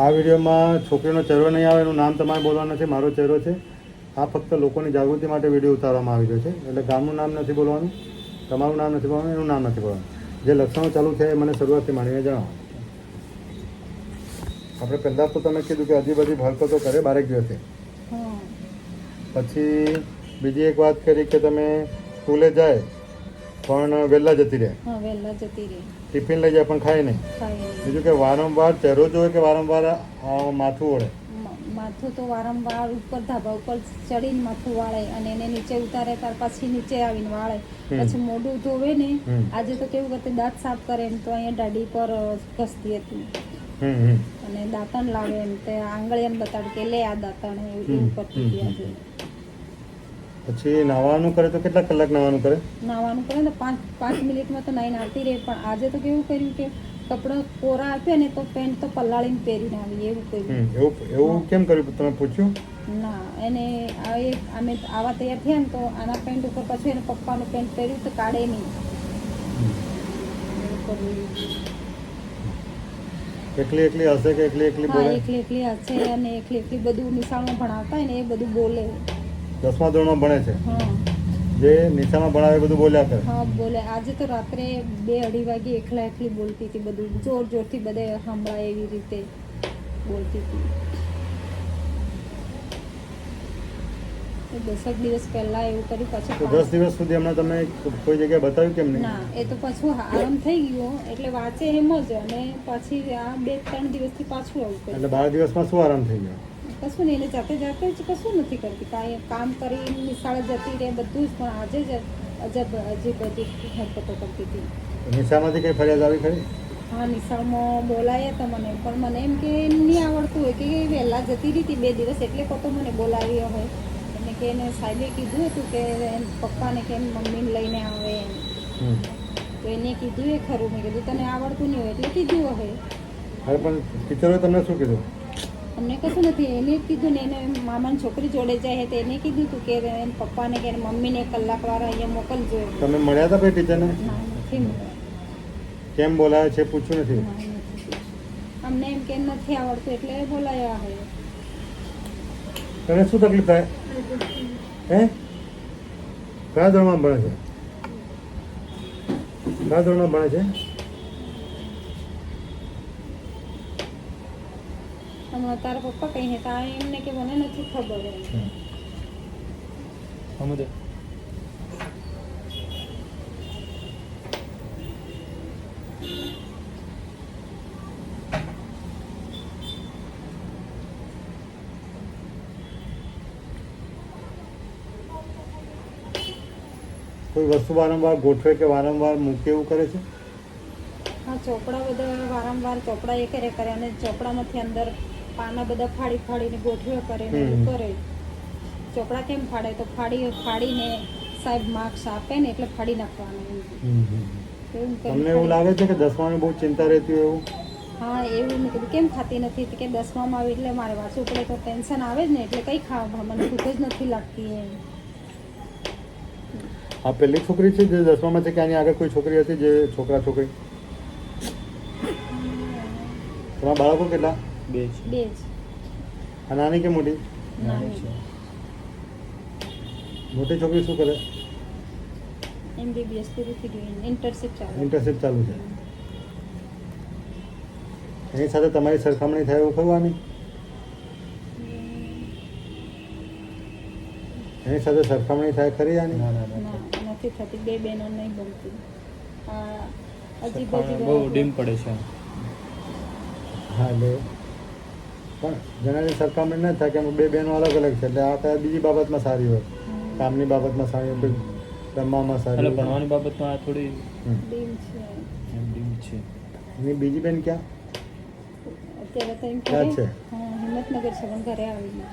આ વિડીયોમાં છોકરીનો ચહેરો નહીં આવે, એનું નામ તમારે બોલવાનું નથી, મારો ચહેરો છે. આ ફક્ત લોકોની જાગૃતિ માટે વિડીયો ઉતારવામાં આવી રહ્યો છે. એટલે ગામનું નામ નથી બોલવાનું, તમારું નામ નથી બોલવાનું, એનું નામ નથી બોલવાનું. જે લક્ષણો ચાલુ છે એ મને શરૂઆતથી માંડીને જણાવો. આપણે પહેલાં તો તમે કીધું કે અજીબ અજીબ હરકતો કરે 12 દિવસે. પછી બીજી એક વાત કરી કે તમે સ્કૂલે જાય પણ વહેલા જતી રહે, ટિફિન લઈ જાય પણ ખાય નહીં. બીજું કે વારંવાર ચહેરો જોવે કે વારંવાર માથું ઓળે. માથું તો વારંવાર ઉપર ધાબા ઉપર ચડીને માથું વાળે અને એને નીચે ઉતારે ત્યાર પછી નીચે આવીને વાળે. પછી મોઢું ધોવે ને, આજે તો કેવું કરતી દાંત સાફ કરે એમ તો અહીંયા દાઢી પર ઘસતી હતી અને દાંતણ લાવે એમ તે આંગળીને બતાડે કે લે આ દાંતણ એવું કરતી હતી આજે. પછી નાવાનું કરે તો કેટલા કલાક નાવાનું કરે? નાવાનું કરે ને 5 મિનિટમાં તો નાઈને આવતી રહે. પણ આજે તો કેવું કર્યું કે કપડાં કોરા આપે ને તો પેન્ટ તો પલાળીને પહેરીને આવી એવું કર્યું. એવું કેમ કર્યું તમે પૂછ્યું? ના, એને અમે આવા તૈયાર થયા ને તો આના પેન્ટ ઉપર પછી એને પપ્પાનું પેન્ટ પહેર્યું તો કાઢે નહીં. એકલી હશે કે એકલી બોલે? એકલી હશે અને એકલી બધું નિશાળમાં ભણાવતા હોય ને એ બધું બોલે. 10મા ધોરણમાં ભણે છે? હા. જે નિશાળમાં ભણાવે બધું બોલ્યા કરે? હા બોલે. આજે તો રાત્રે 2-2:30 વાગે એકલી બોલતી હતી, બધું જોરથી બધે સંભળાય એવી રીતે બોલતી હતી. 10 દિવસ પહેલા એવું કર્યું. પછી 10 દિવસ સુધી હમણાં તમે કોઈ જગ્યાએ બતાવ્યું કેમ નહીં? ના, એ તો પાછું આરામ થઈ ગયો એટલે વાંચે એમ જ. અને પછી આ 2-3 દિવસથી પાછું આવું કર્યું. એટલે 12 દિવસમાં શું આરામ થઈ ગયો? કશું નહીં, એને જાતે જ કશું નથી કરતી. કાંઈ કામ કરી નિશાળે જતી રહે બધું જ. પણ આજે જ અજીબ હરકતો કરતી હતી. નિશાળમાંથી કઈ ફરિયાદ આવી ખરી? હા, નિશાળમાં બોલાયા હતા મને, પણ મને એમ કે નહીં આવડતું હોય કે વહેલા જતી રહી હતી 2 દિવસ એટલે તો મને બોલાવ્યો હોય. અને કે એને સાહેબે કીધું હતું કે એમ પપ્પાને કે એમ મમ્મીને લઈને આવે એમ. તો એને કીધું એ ખરું. મેં કીધું તને આવડતું નહીં હોય એટલે કીધું હોય. અરે પણ ટીચરોએ તમને શું કીધું? અમને કશું નથી. એને કીધું ને, એને મામાની છોકરી જોડે જાય તો એને કીધું હતું કે એને પપ્પાને કે મમ્મીને કલાકવાર અહીંયા મોકલજો. તમે મળ્યા હતા ભાઈ ટીચરને? ના, નથી મળ્યા. કેમ બોલાવે છે પૂછ્યું નથી? અમને એમ કે નથી આવડતું એટલે બોલાયા હોય. તને શું તકલીફ થાય? હે? કયા ધોરણમાં ભણે છે? કયા ધોરણમાં ભણે છે? હમણાં તારા પપ્પા કહીને તા એમને કે મને નથી ખબર એમ. કોઈ વસ્તુ વારંવાર ગોઠવે કે વારંવાર મૂકે એવું કરે છે? હા, ચોપડા બધા વારંવાર ચોપડા એ કરે અને ચોપડામાંથી અંદર પાના બધા ફાડીને ગોઠવ્યા કરે ને એવું કરે. ચોપડા કેમ ફાડે તો ફાડીને સાહેબ માર્ક્સ આપે ને એટલે ફાડી નાખવાનું. તમને એવું લાગે છે કે 10માની બહુ ચિંતા રહેતી હોય એવું? હા, એવું મેં કીધું કેમ ખાતી નથી કે 10મામાં આવી એટલે મારે વાંચવું પડે તો ટેન્શન આવે જ ને એટલે કંઈ ખાવા મને ભૂખ જ નથી લાગતી એમ. આ પહેલી છોકરી છે જે 10મામાં છે કે આની આગળ કોઈ છોકરી હતી જે છોકરી? તમારા બાળકો કેટલા? 2 જ. આ નાની કે મોટી? મોટી છોકરી શું કરે? MBBS પૂરું થઈ ગયું, ઇન્ટર્નશિપ ચાલુ છે. એની સાથે તમારી સરખામણી થાય એવું ખરું આની? એની સાથે સરખામણી થાય ખરી આની? નથી થતી. 2 બહેનો નહીં બનતી. બહુ ડીમ પડે છે. હા, એટલે પણ જેનાથી સરખામણી ન થાય કે 2 બહેનો અલગ અલગ છે એટલે આ કયા બીજી બાબતમાં સારી હોય, કામની બાબતમાં સારી હોય, રમવામાં સારી હોય, ભણવાની બાબતમાં આ થોડી ડીમ છે. એની બીજી બેન ક્યાં? અત્યારે તો એમ ક્યાં છે? હિંમતનગર છે પણ ઘરે આવી ગઈ.